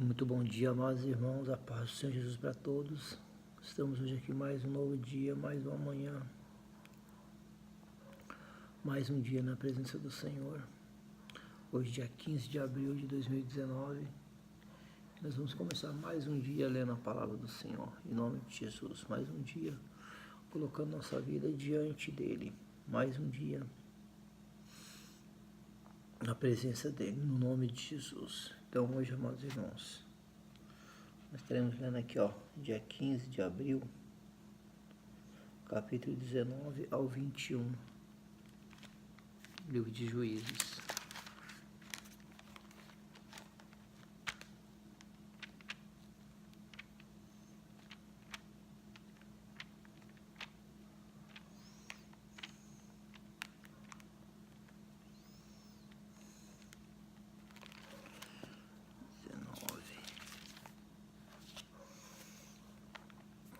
Muito bom dia, amados irmãos, a paz do Senhor Jesus para todos. Estamos hoje aqui mais um novo dia, mais uma manhã, mais um dia na presença do Senhor. Hoje, dia 15 de abril de 2019, nós vamos começar mais um dia lendo a palavra do Senhor, em nome de Jesus. Mais um dia colocando nossa vida diante dEle, mais um dia na presença dEle, no nome de Jesus. Então, hoje, amados irmãos, nós estaremos lendo aqui, dia 15 de abril, capítulo 19 ao 21, livro de Juízes.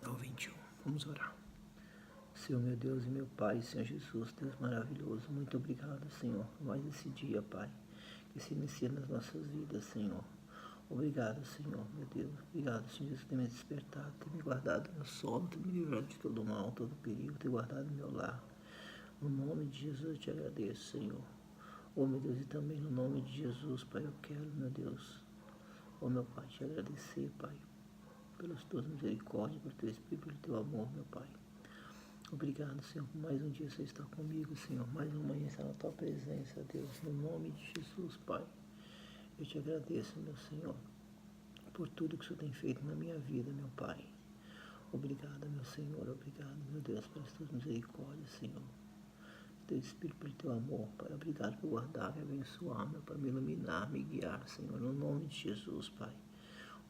Ao 21. Vamos orar. Senhor, meu Deus e meu Pai, Senhor Jesus, Deus maravilhoso, muito obrigado, Senhor, por mais esse dia, Pai, que se inicia nas nossas vidas, Senhor. Obrigado, Senhor, meu Deus. Obrigado, Senhor Jesus, por ter me despertado, ter me guardado no meu sono, ter me livrado de todo mal, todo perigo, ter guardado meu lar. No nome de Jesus eu te agradeço, Senhor. Oh, meu Deus, e também no nome de Jesus, Pai, eu quero, meu Deus, oh, meu Pai, te agradecer, Pai, pelas tuas misericórdias, pelo teu Espírito, pelo teu amor, meu Pai. Obrigado, Senhor, por mais um dia você está comigo, Senhor. Mais uma manhã está na tua presença, Deus. No nome de Jesus, Pai. Eu te agradeço, meu Senhor, por tudo que o Senhor tem feito na minha vida, meu Pai. Obrigado, meu Senhor. Obrigado, meu Deus, pelas tuas misericórdias, Senhor. Teu Espírito, pelo teu amor, Pai. Obrigado por guardar, me abençoar, meu Pai, me iluminar, me guiar, Senhor. No nome de Jesus, Pai.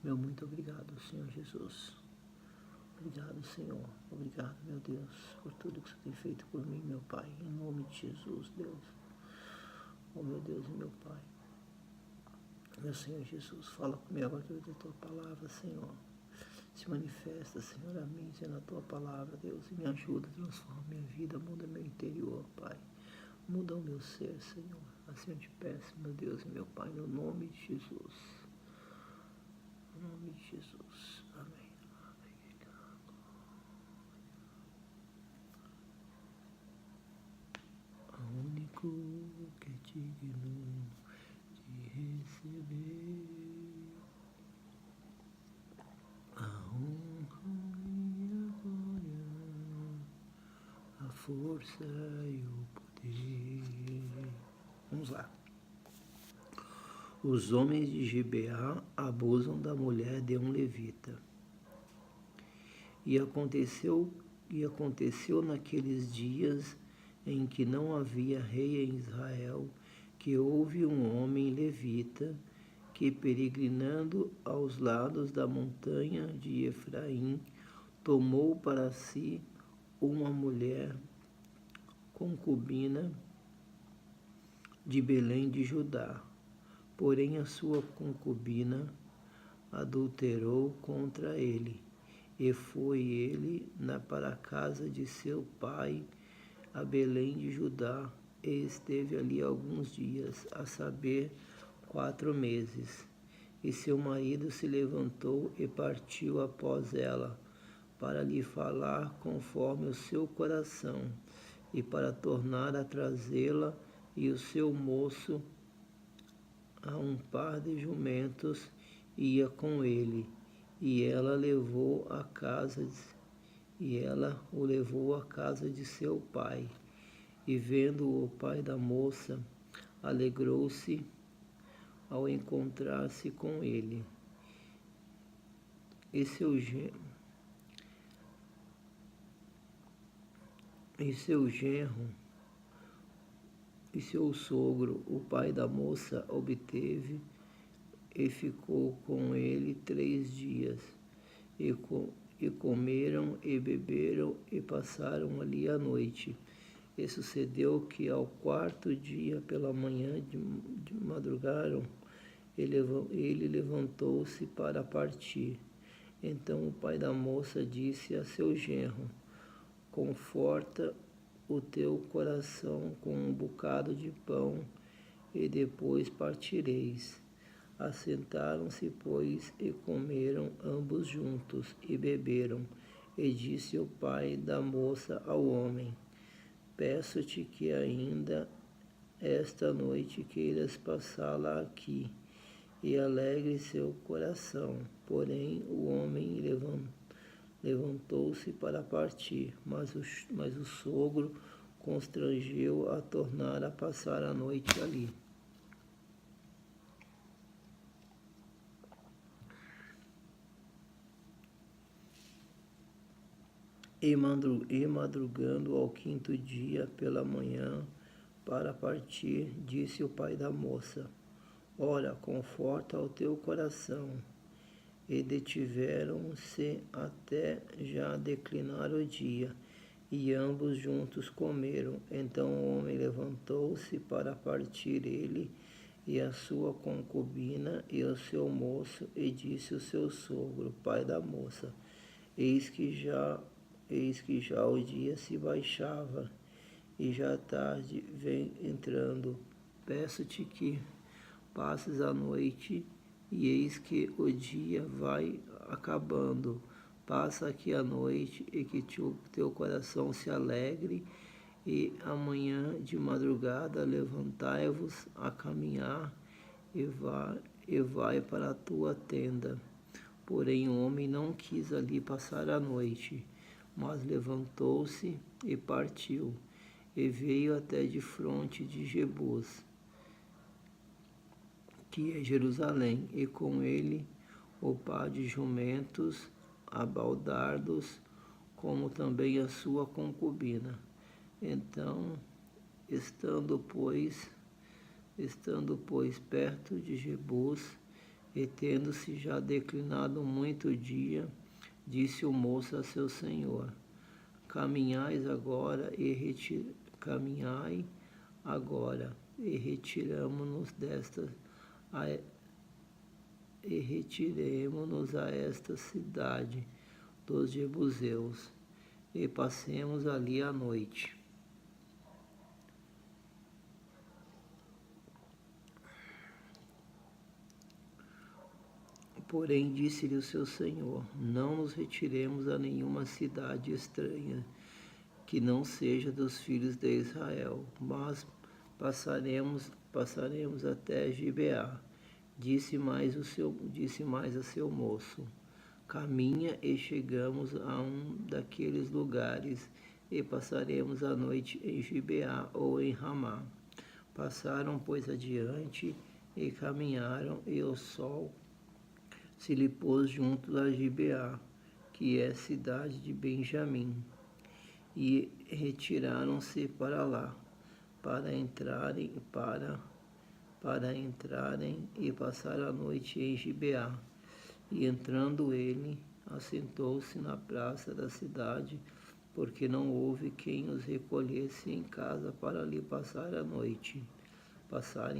Meu muito obrigado, Senhor Jesus. Obrigado, Senhor. Obrigado, meu Deus, por tudo que você tem feito por mim, meu Pai. Em nome de Jesus, Deus. Oh, meu Deus e meu Pai. Meu Senhor Jesus, fala comigo agora através da tua palavra, Senhor. Se manifesta, Senhor, a mim, Senhor, na tua palavra, Deus. E me ajuda, transforma minha vida, muda meu interior, Pai. Muda o meu ser, Senhor. Assim eu te peço, meu Deus e meu Pai, no nome de Jesus. No nome de Jesus. Amém. Único que é digno de receber a honra e a glória, a força e o poder. Vamos lá. Os homens de Gibeá abusam da mulher de um levita. E aconteceu naqueles dias em que não havia rei em Israel, que houve um homem levita que, peregrinando aos lados da montanha de Efraim, tomou para si uma mulher concubina de Belém de Judá. Porém a sua concubina adulterou contra ele, e foi ele para a casa de seu pai, a Belém de Judá, e esteve ali alguns dias, a saber, 4 meses. E seu marido se levantou e partiu após ela, para lhe falar conforme o seu coração, e para tornar a trazê-la, e o seu moço, a um par de jumentos, ia com ele, e ela o levou à casa de seu pai. E vendo o pai da moça, alegrou-se ao encontrar-se com ele. E seu genro e seu sogro, o pai da moça, obteve e ficou com ele 3 dias. E comeram e beberam e passaram ali a noite. E sucedeu que ao 4º dia pela manhã de madrugaram, ele levantou-se para partir. Então o pai da moça disse a seu genro: conforta o teu coração com um bocado de pão, e depois partireis. Assentaram-se, pois, e comeram ambos juntos, e beberam. E disse o pai da moça ao homem: Peço-te que ainda esta noite queiras passá-la aqui, e alegre seu coração. Porém, o homem levantou-se para partir, mas o sogro constrangeu a tornar a passar a noite ali. E madrugando ao quinto dia pela manhã, para partir, disse o pai da moça: Ora, conforta o teu coração. E detiveram-se até já declinar o dia, e ambos juntos comeram. Então o homem levantou-se para partir, ele e a sua concubina e o seu moço, e disse o seu sogro, pai da moça: Eis que já o dia se baixava, e já a tarde vem entrando. Peço-te que passes a noite, e eis que o dia vai acabando. Passa aqui a noite, e que teu coração se alegre, e amanhã de madrugada levantai-vos a caminhar, e vai para a tua tenda. Porém o homem não quis ali passar a noite, mas levantou-se e partiu, e veio até defronte de Jebus, que é Jerusalém, e com ele o par de jumentos, abaldardos, como também a sua concubina. Então, estando pois perto de Jebus, e tendo-se já declinado muito o dia, disse o moço a seu senhor: Caminhai agora e retiremo-nos a esta cidade dos jebuseus, e passemos ali a noite. Porém disse-lhe o seu senhor: Não nos retiremos a nenhuma cidade estranha, que não seja dos filhos de Israel, mas passaremos até Gibeá. Disse mais a seu moço: Caminha, e chegamos a um daqueles lugares, e passaremos a noite em Gibeá ou em Ramá. Passaram, pois, adiante, e caminharam, e o sol se lhe pôs junto a Gibeá, que é cidade de Benjamim, e retiraram-se para lá, para entrarem e passar a noite em Gibeá. E entrando ele, assentou-se na praça da cidade, porque não houve quem os recolhesse em casa para ali passarem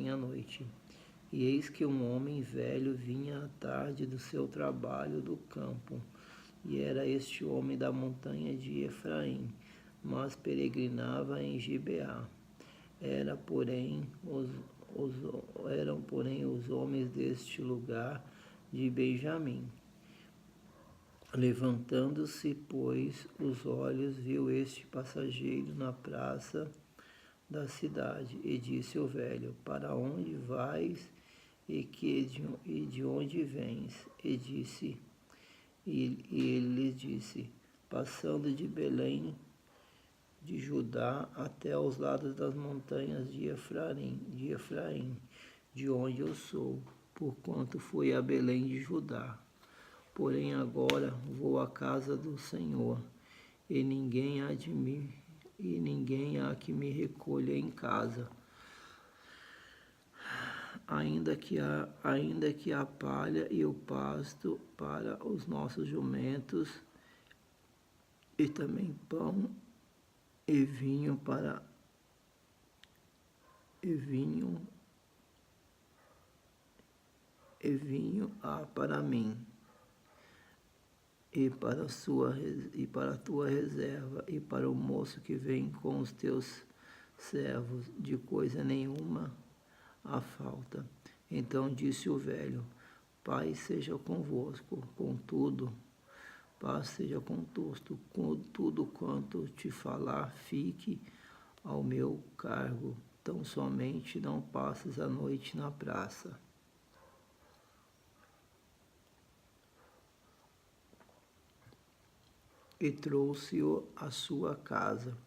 a noite. E eis que um homem velho vinha à tarde do seu trabalho do campo, e era este homem da montanha de Efraim, mas peregrinava em Gibeá. Eram, porém, os homens deste lugar de Benjamim. Levantando-se, pois, os olhos, viu este passageiro na praça da cidade, e disse o velho: Para onde vais, e de onde vens? E ele lhes disse: Passando de Belém de Judá até aos lados das montanhas de Efraim, de onde eu sou, porquanto fui a Belém de Judá. Porém agora vou à casa do Senhor, e ninguém há que me recolha em casa, ainda que há palha e o pasto para os nossos jumentos, e também pão e vinho para mim, e para a tua reserva, e para o moço que vem com os teus servos, de coisa nenhuma há falta. Então disse o velho: Paz seja convosco, contudo, paz seja contosto, com tudo quanto te falar, fique ao meu cargo. Tão somente não passes a noite na praça. E trouxe-o à sua casa,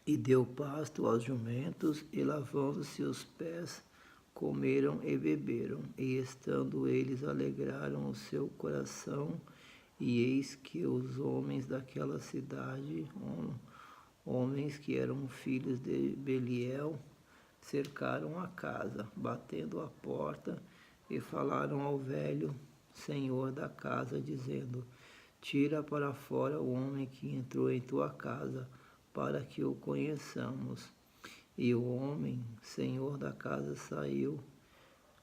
e deu pasto aos jumentos, e lavando-se os pés, comeram e beberam, e estando eles alegraram o seu coração, e eis que os homens daquela cidade, homens que eram filhos de Beliel, cercaram a casa, batendo a porta, e falaram ao velho senhor da casa, dizendo: Tira para fora o homem que entrou em tua casa, para que o conheçamos. E o homem, senhor da casa, saiu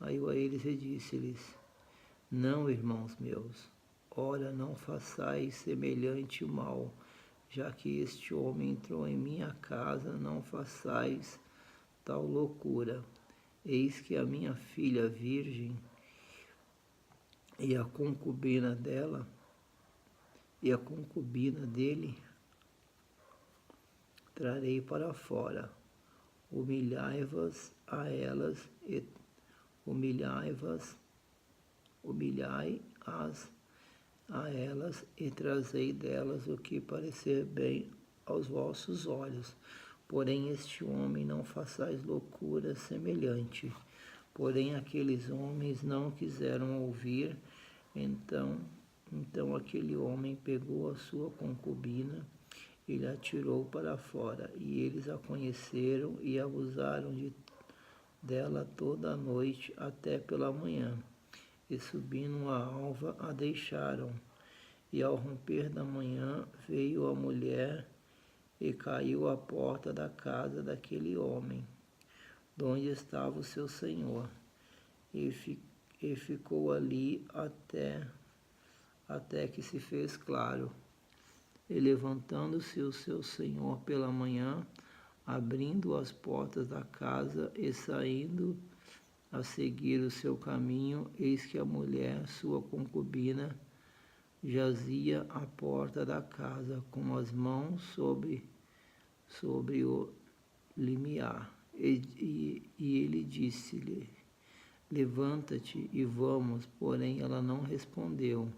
a eles e disse-lhes: Não, irmãos meus, ora não façais semelhante mal, já que este homem entrou em minha casa, não façais tal loucura. Eis que a minha filha virgem e a concubina dela e a concubina dele trarei para fora. Humilhai-vos a elas e humilhai-as a elas e trazei delas o que parecer bem aos vossos olhos. Porém este homem não façais loucura semelhante. Porém aqueles homens não quiseram ouvir. Então aquele homem pegou a sua concubina e lhe atirou para fora, e eles a conheceram e abusaram dela toda a noite até pela manhã. E subindo a alva, a deixaram. E ao romper da manhã veio a mulher e caiu à porta da casa daquele homem, donde estava o seu senhor, e ficou ali até que se fez claro. E levantando-se o seu senhor pela manhã, abrindo as portas da casa e saindo a seguir o seu caminho, eis que a mulher, sua concubina, jazia à porta da casa, com as mãos sobre o limiar. E ele disse-lhe: Levanta-te e vamos. Porém ela não respondeu.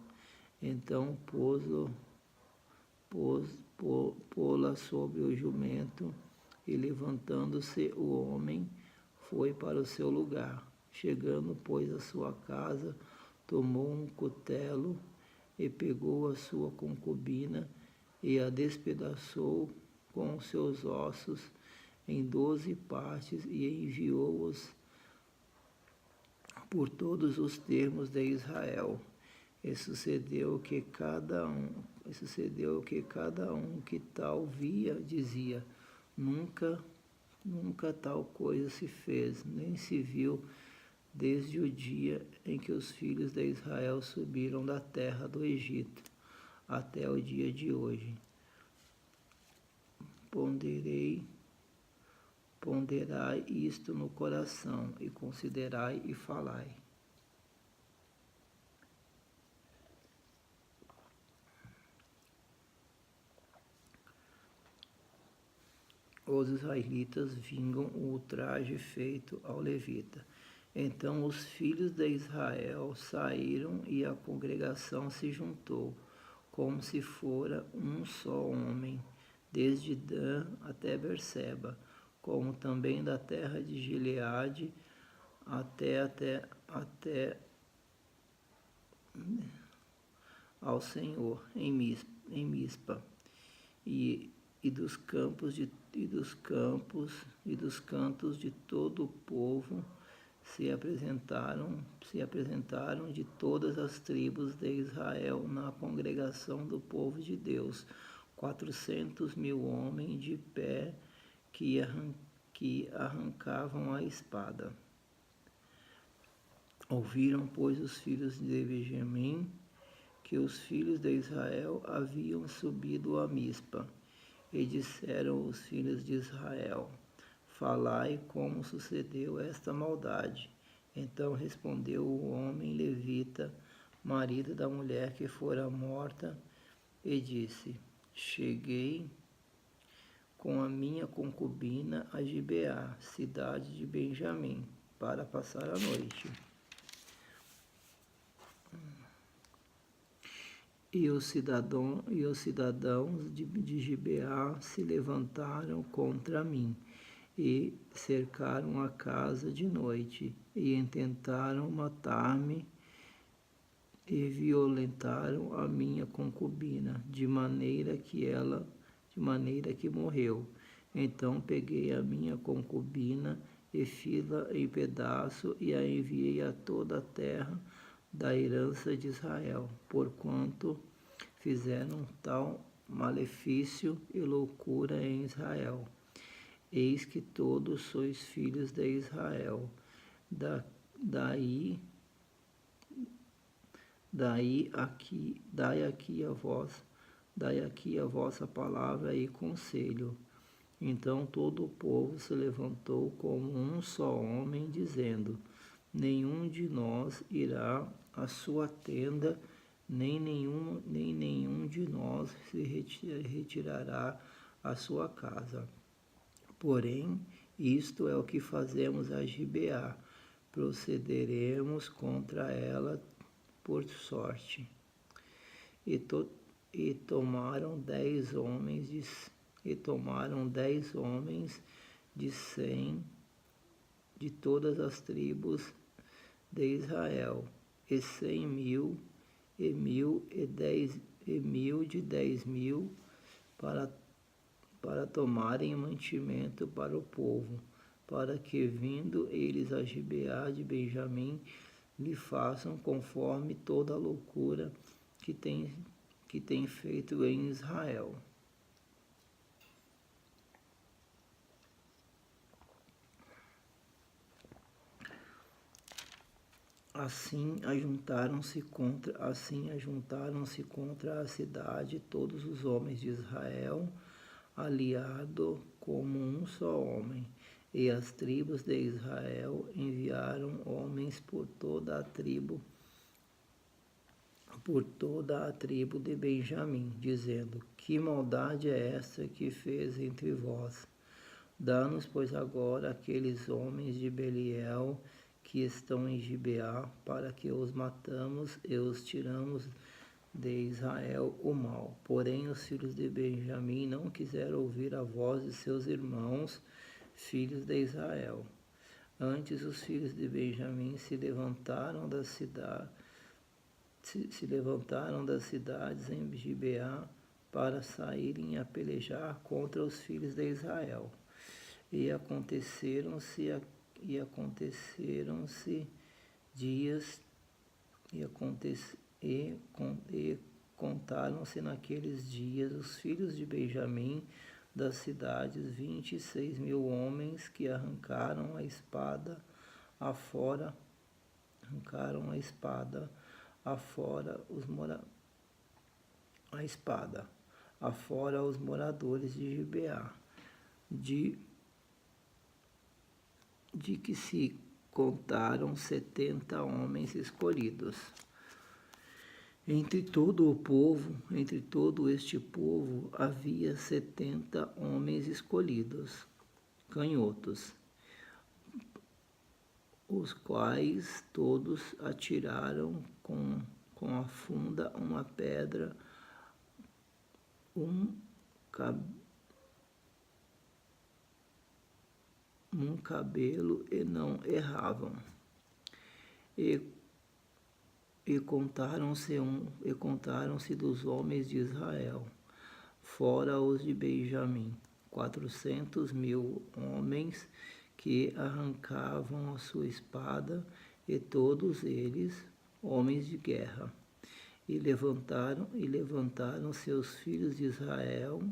Então pô-la sobre o jumento, e levantando-se o homem, foi para o seu lugar. Chegando, pois, à sua casa, tomou um cutelo e pegou a sua concubina e a despedaçou com os seus ossos em 12 partes e enviou-os por todos os termos de Israel. E sucedeu que cada um que tal via dizia: Nunca tal coisa se fez, nem se viu desde o dia em que os filhos de Israel subiram da terra do Egito até o dia de hoje. Ponderai isto no coração, e considerai e falai. Os israelitas vingam o ultraje feito ao levita. Então os filhos de Israel saíram e a congregação se juntou, como se fora um só homem, desde Dan até Berseba, como também da terra de Gileade até ao Senhor em Mispa, e dos cantos de todo o povo se apresentaram de todas as tribos de Israel na congregação do povo de Deus, 400.000 homens de pé que arrancavam a espada. Ouviram, pois, os filhos de Benjamim que os filhos de Israel haviam subido a Mispa, e disseram os filhos de Israel: falai como sucedeu esta maldade. Então respondeu o homem levita, marido da mulher que fora morta, e disse: Cheguei com a minha concubina a Gibeá, cidade de Benjamim, para passar a noite. E os cidadãos de Gibeá se levantaram contra mim, e cercaram a casa de noite, e intentaram matar-me, e violentaram a minha concubina, de maneira que morreu. Então peguei a minha concubina e fiz-la em pedaço e a enviei a toda a terra da herança de Israel, porquanto fizeram tal malefício e loucura em Israel. Eis que todos sois filhos de Israel. Dai aqui a vossa palavra e conselho. Então todo o povo se levantou como um só homem, dizendo: Nenhum de nós irá à sua tenda, nem nenhum de nós se retirará à sua casa. Porém, isto é o que fazemos a Gibeá: procederemos contra ela por sorte. E tomaram 10 homens de 100 de todas as tribos de Israel, e 100.000, e 1.000, e 1.000 de 10.000, para tomarem mantimento para o povo, para que, vindo eles a Gibeá de Benjamim, lhe façam conforme toda a loucura que tem feito em Israel. Assim ajuntaram-se contra a cidade todos os homens de Israel, aliado como um só homem. E as tribos de Israel enviaram homens por toda a tribo de Benjamim, dizendo: Que maldade é esta que fez entre vós? Dá-nos, pois, agora aqueles homens de Beliel que estão em Gibeá, para que os matamos e os tiramos de Israel o mal. Porém os filhos de Benjamim não quiseram ouvir a voz de seus irmãos, filhos de Israel. Antes os filhos de Benjamim se levantaram das cidades em Gibeá para saírem a pelejar contra os filhos de Israel. E contaram-se naqueles dias os filhos de Benjamim das cidades 26.000 homens que arrancaram a espada afora os moradores de Gibeá, de que se contaram 70 homens escolhidos. Entre todo este povo havia 70 homens escolhidos, canhotos, os quais todos atiraram com a funda uma pedra, um cabelo, e não erravam. E contaram-se dos homens de Israel, fora os de Benjamim, 400.000 homens que arrancavam a sua espada, e todos eles homens de guerra. E levantaram seus filhos de Israel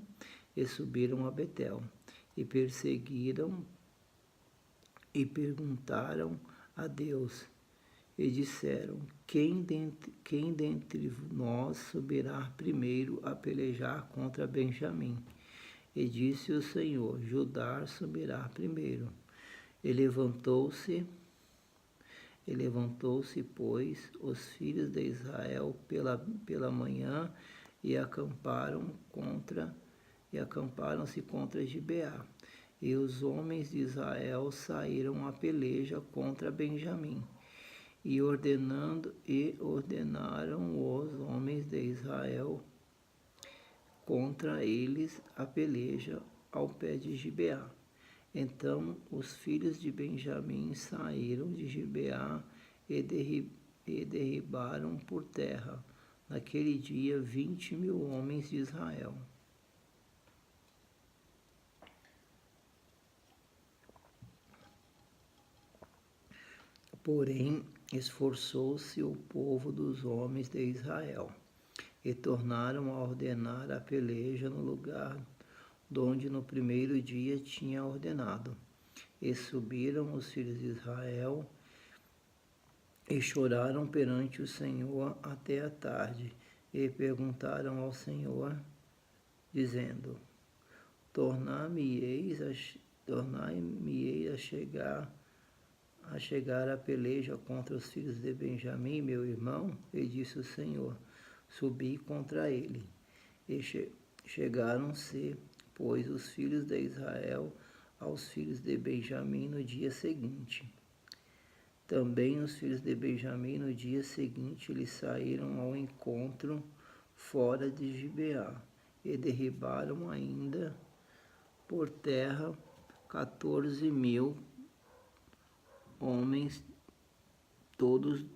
e subiram a Betel, e perseguiram e perguntaram a Deus, e disseram: quem dentre nós subirá primeiro a pelejar contra Benjamim? E disse o Senhor: Judá subirá primeiro. E levantou-se, pois, os filhos de Israel pela manhã e acamparam-se contra Gibeá. E os homens de Israel saíram a peleja contra Benjamim. E ordenaram os homens de Israel contra eles a peleja ao pé de Gibeá. Então os filhos de Benjamim saíram de Gibeá e derribaram por terra, naquele dia, 20.000 homens de Israel. Porém, esforçou-se o povo dos homens de Israel, e tornaram a ordenar a peleja no lugar donde no primeiro dia tinha ordenado. E subiram os filhos de Israel e choraram perante o Senhor até a tarde, e perguntaram ao Senhor, dizendo: Tornar-me-eis a chegar a peleja contra os filhos de Benjamim, meu irmão? E disse o Senhor: Subi contra ele. E chegaram-se, pois, os filhos de Israel aos filhos de Benjamim no dia seguinte. Também os filhos de Benjamim no dia seguinte lhes saíram ao encontro fora de Gibeá, e derribaram ainda por terra 14.000 homens, todos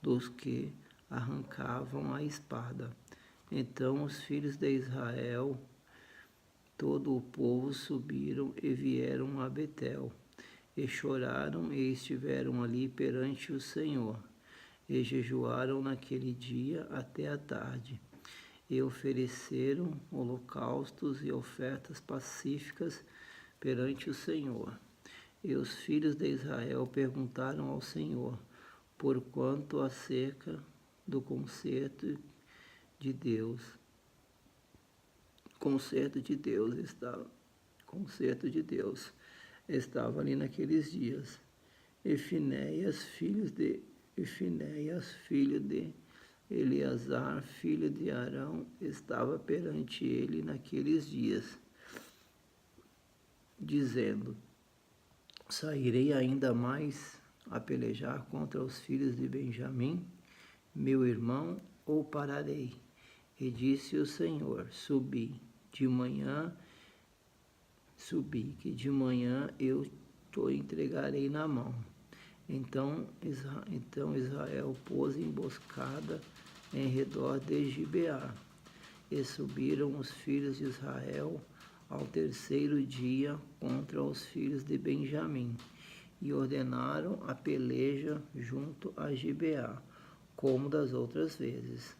dos que arrancavam a espada. Então os filhos de Israel, todo o povo, subiram e vieram a Betel, e choraram e estiveram ali perante o Senhor, e jejuaram naquele dia até a tarde, e ofereceram holocaustos e ofertas pacíficas perante o Senhor. E os filhos de Israel perguntaram ao Senhor, porquanto acerca do concerto de Deus estava ali naqueles dias. E Finéias, filho de Eleazar, filho de Arão, estava perante ele naqueles dias, dizendo: Sairei ainda mais a pelejar contra os filhos de Benjamim, meu irmão, ou pararei? E disse o Senhor: Subi, que de manhã eu te entregarei na mão. Então Israel pôs emboscada em redor de Gibeá. E subiram os filhos de Israel ao terceiro dia contra os filhos de Benjamim, e ordenaram a peleja junto a Gibeá, como das outras vezes.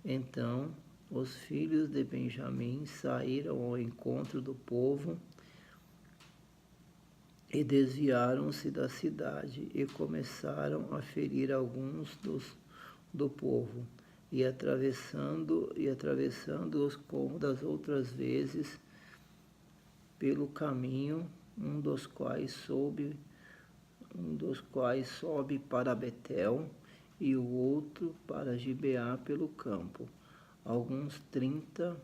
Então os filhos de Benjamim saíram ao encontro do povo e desviaram-se da cidade, e começaram a ferir alguns do povo, e atravessando-os como das outras vezes pelo caminho, um dos quais sobe para Betel, e o outro para Gibeá pelo campo, alguns 30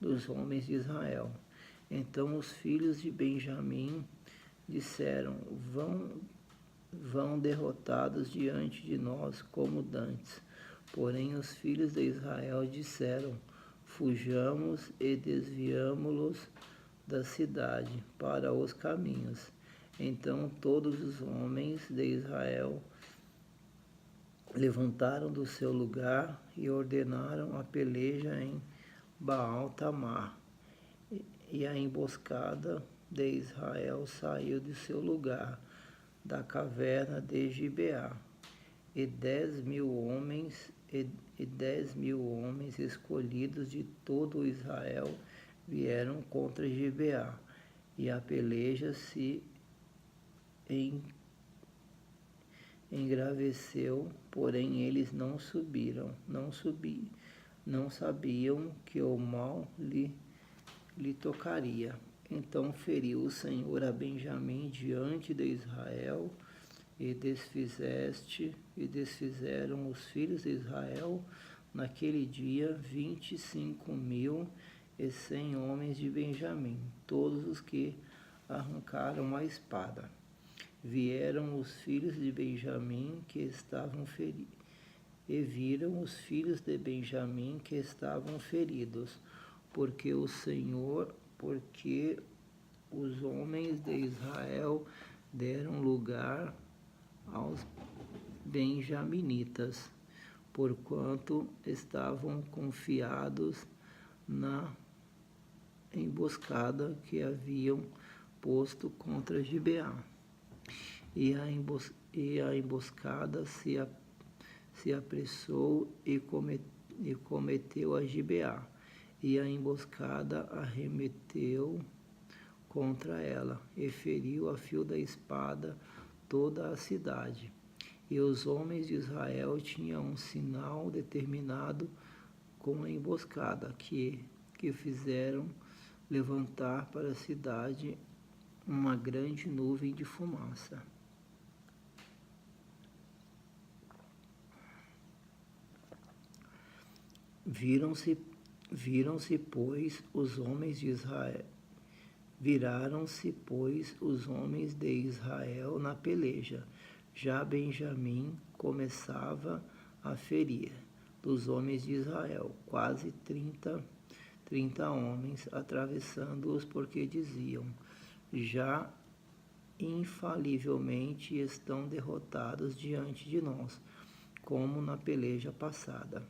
dos homens de Israel. Então os filhos de Benjamim disseram: Vão derrotados diante de nós como dantes. Porém os filhos de Israel disseram: Fujamos e desviamo-los da cidade para os caminhos. Então todos os homens de Israel levantaram do seu lugar e ordenaram a peleja em Baal-Tamar. E a emboscada de Israel saiu de seu lugar, da caverna de Gibeá. E 10.000 homens escolhidos de todo Israel vieram contra Gibeá, e a peleja se engraveceu, porém eles não não sabiam que o mal lhe tocaria. Então feriu o Senhor a Benjamim diante de Israel, e desfizeram os filhos de Israel naquele dia 25.100 homens de Benjamim, todos os que arrancaram a espada. Vieram os filhos de Benjamim que estavam feridos, e viram os filhos de Benjamim que estavam feridos, porque os homens de Israel deram lugar aos benjaminitas, porquanto estavam confiados na emboscada que haviam posto contra Gibeá. E a emboscada se apressou e cometeu a Gibeá, e a emboscada arremeteu contra ela, e feriu a fio da espada toda a cidade. E os homens de Israel tinham um sinal determinado com a emboscada, que fizeram levantar para a cidade uma grande nuvem de fumaça. Viraram-se, pois, os homens de Israel na peleja. Já Benjamim começava a ferir dos homens de Israel, quase 30 homens, atravessando-os, porque diziam: já infalivelmente estão derrotados diante de nós, como na peleja passada.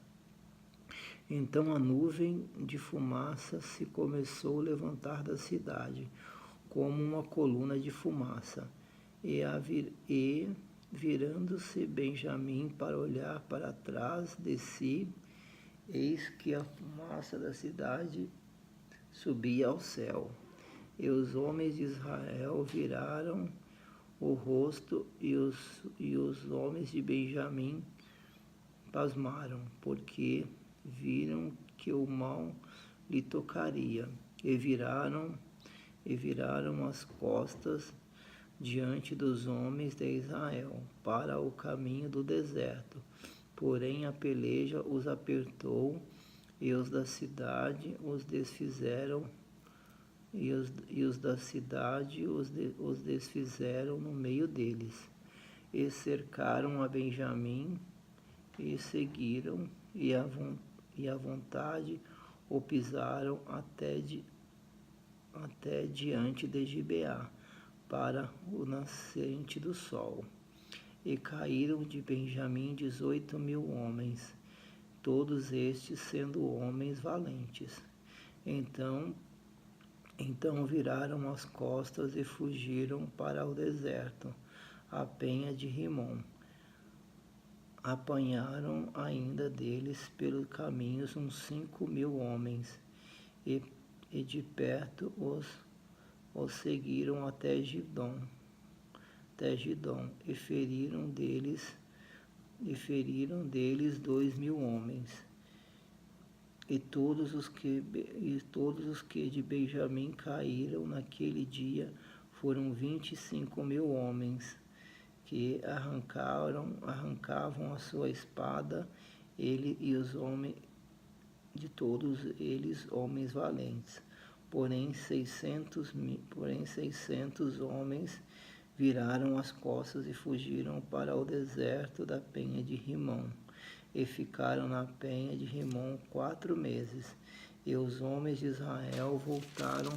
Então a nuvem de fumaça se começou a levantar da cidade, como uma coluna de fumaça, e virando-se Benjamim para olhar para trás de si, eis que a fumaça da cidade subia ao céu. E os homens de Israel viraram o rosto, e os homens de Benjamim pasmaram, porque viram que o mal lhe tocaria, e viraram as costas diante dos homens de Israel para o caminho do deserto. Porém a peleja os apertou, e os da cidade os desfizeram, os desfizeram no meio deles, e cercaram a Benjamim, e seguiram, e à vontade o pisaram até diante de Gibeá, para o nascente do sol. E caíram de Benjamim 18.000 homens, todos estes sendo homens valentes. Então viraram as costas e fugiram para o deserto, a penha de Rimom. Apanharam ainda deles pelos caminhos uns 5.000 homens, e de perto os seguiram até Gidom, e feriram deles 2.000 homens. E todos os que de Benjamim caíram naquele dia foram 25.000 homens, que arrancavam a sua espada, ele e os homens, de todos eles homens valentes. Porém 600 homens viraram as costas e fugiram para o deserto da penha de Rimom, e ficaram na penha de Rimom 4 meses. E os homens de Israel voltaram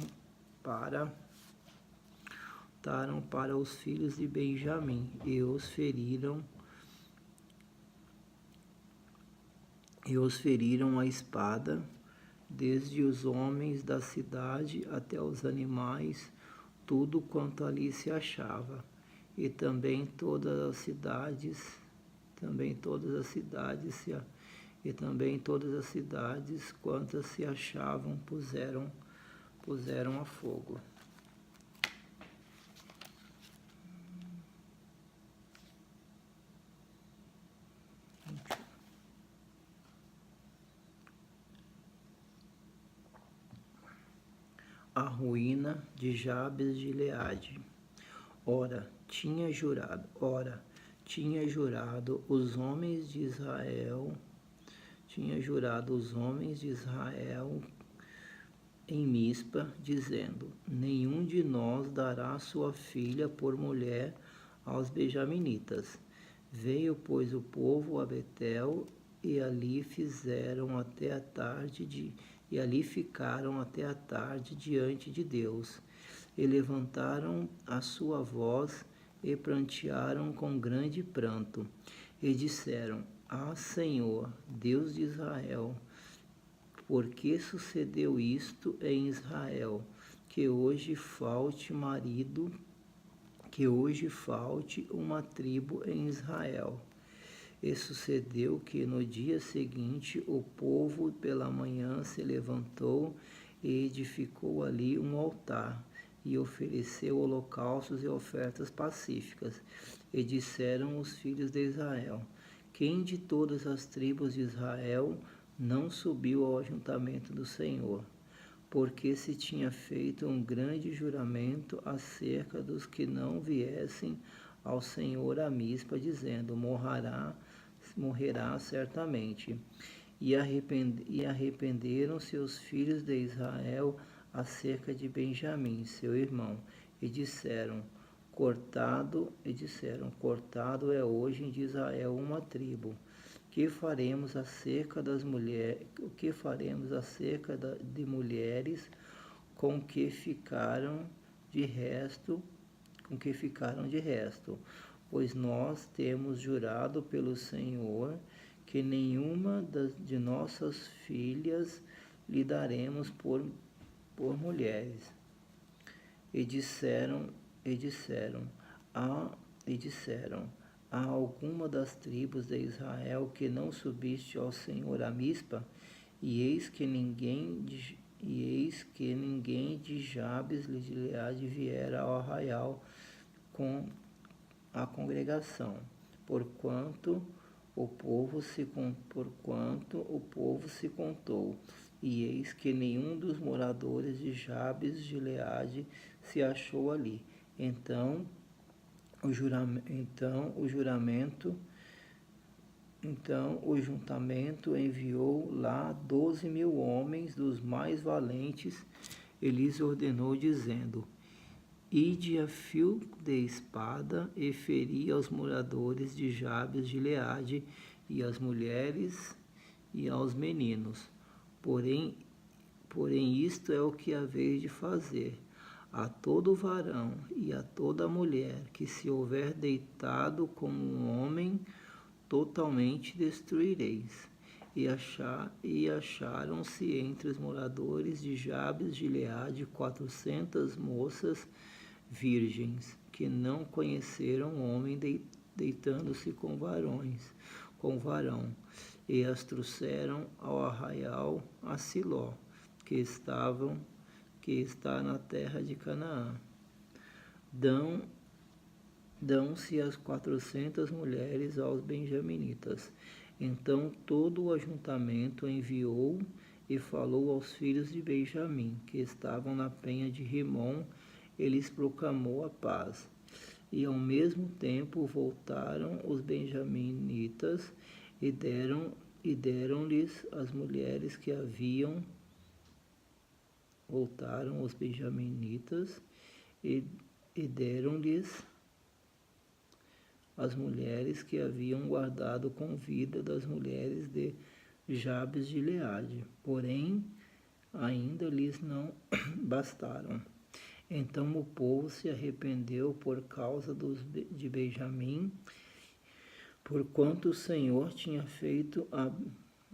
para os filhos de Benjamim, e os feriram a espada, desde os homens da cidade até os animais, tudo quanto ali se achava. E também todas as cidades quantas se achavam puseram a fogo. a ruína de Jabes de Gileade. Ora, tinha jurado os homens de Israel, em Mispa, dizendo: nenhum de nós dará sua filha por mulher aos benjaminitas. Veio, pois, o povo a Betel, e ali ficaram até a tarde diante de Deus. E levantaram a sua voz e prantearam com grande pranto, e disseram: Ah, Senhor, Deus de Israel, por que sucedeu isto em Israel, que hoje falte uma tribo em Israel? E sucedeu que no dia seguinte o povo pela manhã se levantou e edificou ali um altar, e ofereceu holocaustos e ofertas pacíficas. E disseram os filhos de Israel: quem de todas as tribos de Israel não subiu ao ajuntamento do Senhor? Porque se tinha feito um grande juramento acerca dos que não viessem ao Senhor a Mispa, dizendo: morrerá certamente. E arrependeram-se os filhos de Israel acerca de Benjamim, seu irmão, e disseram: cortado é hoje de Israel uma tribo. Que faremos acerca das mulheres? O que faremos acerca de mulheres com que ficaram de resto? Pois nós temos jurado pelo Senhor que nenhuma de nossas filhas lhe daremos por mulheres. E disseram: há alguma das tribos de Israel que não subiste ao Senhor a Mispa? E eis que ninguém de Jabes de Gileade viera ao arraial com a congregação, porquanto o povo se contou, e eis que nenhum dos moradores de Jabes de Gileade se achou ali. Então o juntamento enviou lá 12.000 homens dos mais valentes, e lhes ordenou, dizendo: ide a fio de espada e feri aos moradores de Jabes de Gileade, e às mulheres e aos meninos. Porém isto é o que haveis de fazer: a todo varão e a toda mulher que se houver deitado com um homem, totalmente destruireis. E acharam-se entre os moradores de Jabes de Gileade 400 moças virgens, que não conheceram homem deitando-se com varão, e as trouxeram ao arraial a Siló, que está na terra de Canaã. Dão-se as 400 mulheres aos benjaminitas. Então todo o ajuntamento enviou e falou aos filhos de Benjamim, que estavam na penha de Rimom, e lhes proclamou a paz. E ao mesmo tempo voltaram os benjaminitas e deram-lhes as mulheres que haviam as mulheres que haviam guardado com vida das mulheres de Jabes de Gileade, porém ainda lhes não bastaram. Então o povo se arrependeu por causa de Benjamim, porquanto o Senhor tinha feito a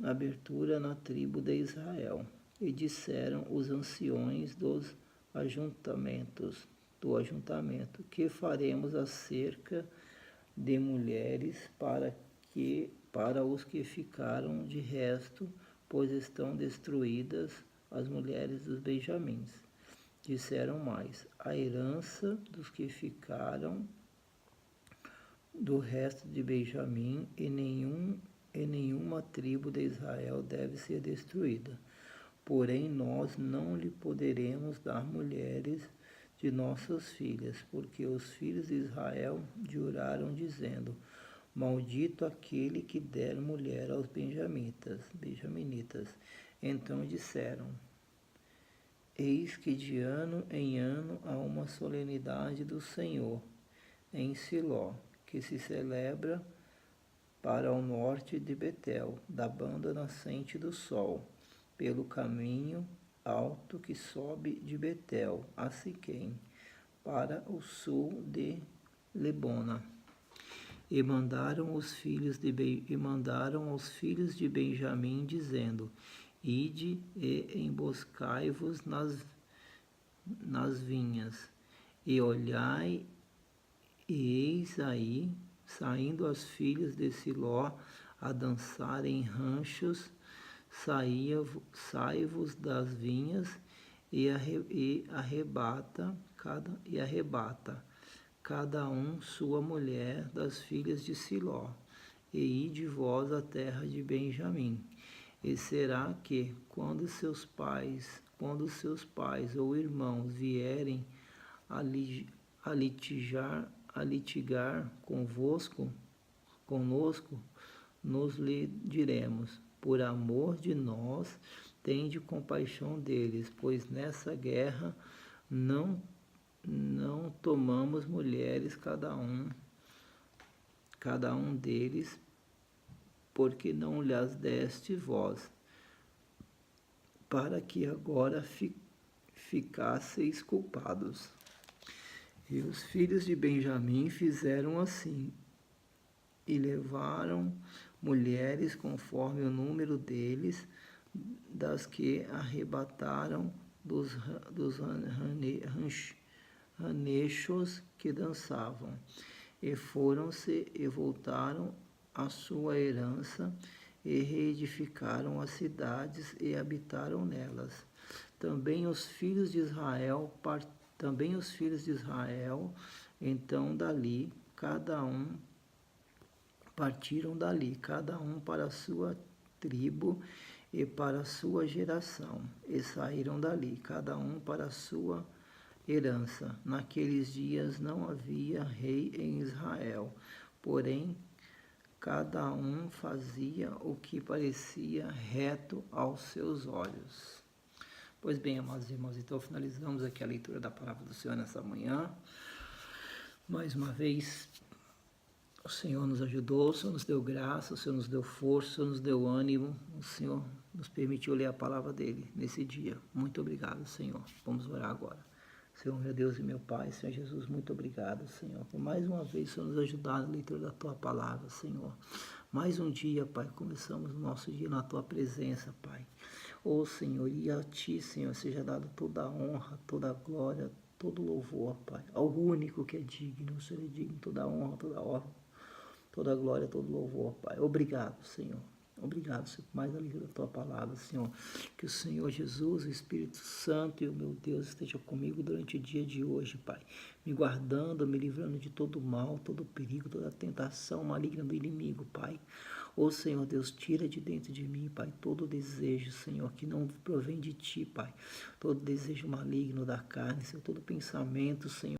abertura na tribo de Israel. E disseram os anciões do ajuntamento: que faremos acerca de mulheres para os que ficaram de resto, pois estão destruídas as mulheres dos benjamins. Disseram mais: a herança dos que ficaram do resto de Benjamim, e nenhuma tribo de Israel deve ser destruída, Porém, nós não lhe poderemos dar mulheres de nossas filhas, porque os filhos de Israel juraram, dizendo: Maldito aquele que der mulher aos benjamitas. Então disseram: Eis que de ano em ano há uma solenidade do Senhor em Siló, que se celebra para o norte de Betel, da banda nascente do sol, pelo caminho alto que sobe de Betel a Siquém, para o sul de Lebona. E mandaram aos filhos de Benjamim, dizendo: Ide e emboscai-vos nas vinhas, e olhai, e eis aí, saindo as filhas de Siló a dançar em ranchos, sai-vos das vinhas, e arrebata cada um sua mulher das filhas de Siló, e ide vós à terra de Benjamim. E será que, quando seus pais ou irmãos vierem a litigar conosco, nos lhe diremos: por amor de nós, tende compaixão deles, pois nessa guerra não tomamos mulheres cada um deles, porque não lhes deste vós, para que agora ficasseis culpados. E os filhos de Benjamim fizeram assim, e levaram mulheres conforme o número deles, das que arrebataram dos ranchos que dançavam, e foram-se e voltaram à sua herança, e reedificaram as cidades e habitaram nelas. Também os filhos de Israel, então dali, partiram dali, cada um para a sua tribo e para a sua geração, e saíram dali, cada um para a sua herança. Naqueles dias não havia rei em Israel, porém cada um fazia o que parecia reto aos seus olhos. Pois bem, amados irmãos, então finalizamos aqui a leitura da palavra do Senhor nessa manhã. Mais uma vez, o Senhor nos ajudou, o Senhor nos deu graça, o Senhor nos deu força, o Senhor nos deu ânimo, o Senhor nos permitiu ler a palavra dele nesse dia. Muito obrigado, Senhor. Vamos orar agora. Senhor, meu Deus e meu Pai, Senhor Jesus, muito obrigado, Senhor, por mais uma vez, Senhor, nos ajudar na leitura da Tua palavra, Senhor. Mais um dia, Pai, começamos o nosso dia na Tua presença, Pai. Ó Senhor, e a Ti, Senhor, seja dado toda a honra, toda a glória, todo louvor, Pai, ao único que é digno. O Senhor é digno, toda a honra, toda a glória, todo louvor, Pai. Obrigado, Senhor. Obrigado, Senhor, por mais a leitura da Tua palavra, Senhor. Que o Senhor Jesus, o Espírito Santo e o meu Deus esteja comigo durante o dia de hoje, Pai. Me guardando, me livrando de todo mal, todo perigo, toda tentação maligna do inimigo, Pai. Ô Senhor Deus, tira de dentro de mim, Pai, todo desejo, Senhor, que não provém de Ti, Pai. Todo desejo maligno da carne, Senhor, todo pensamento, Senhor,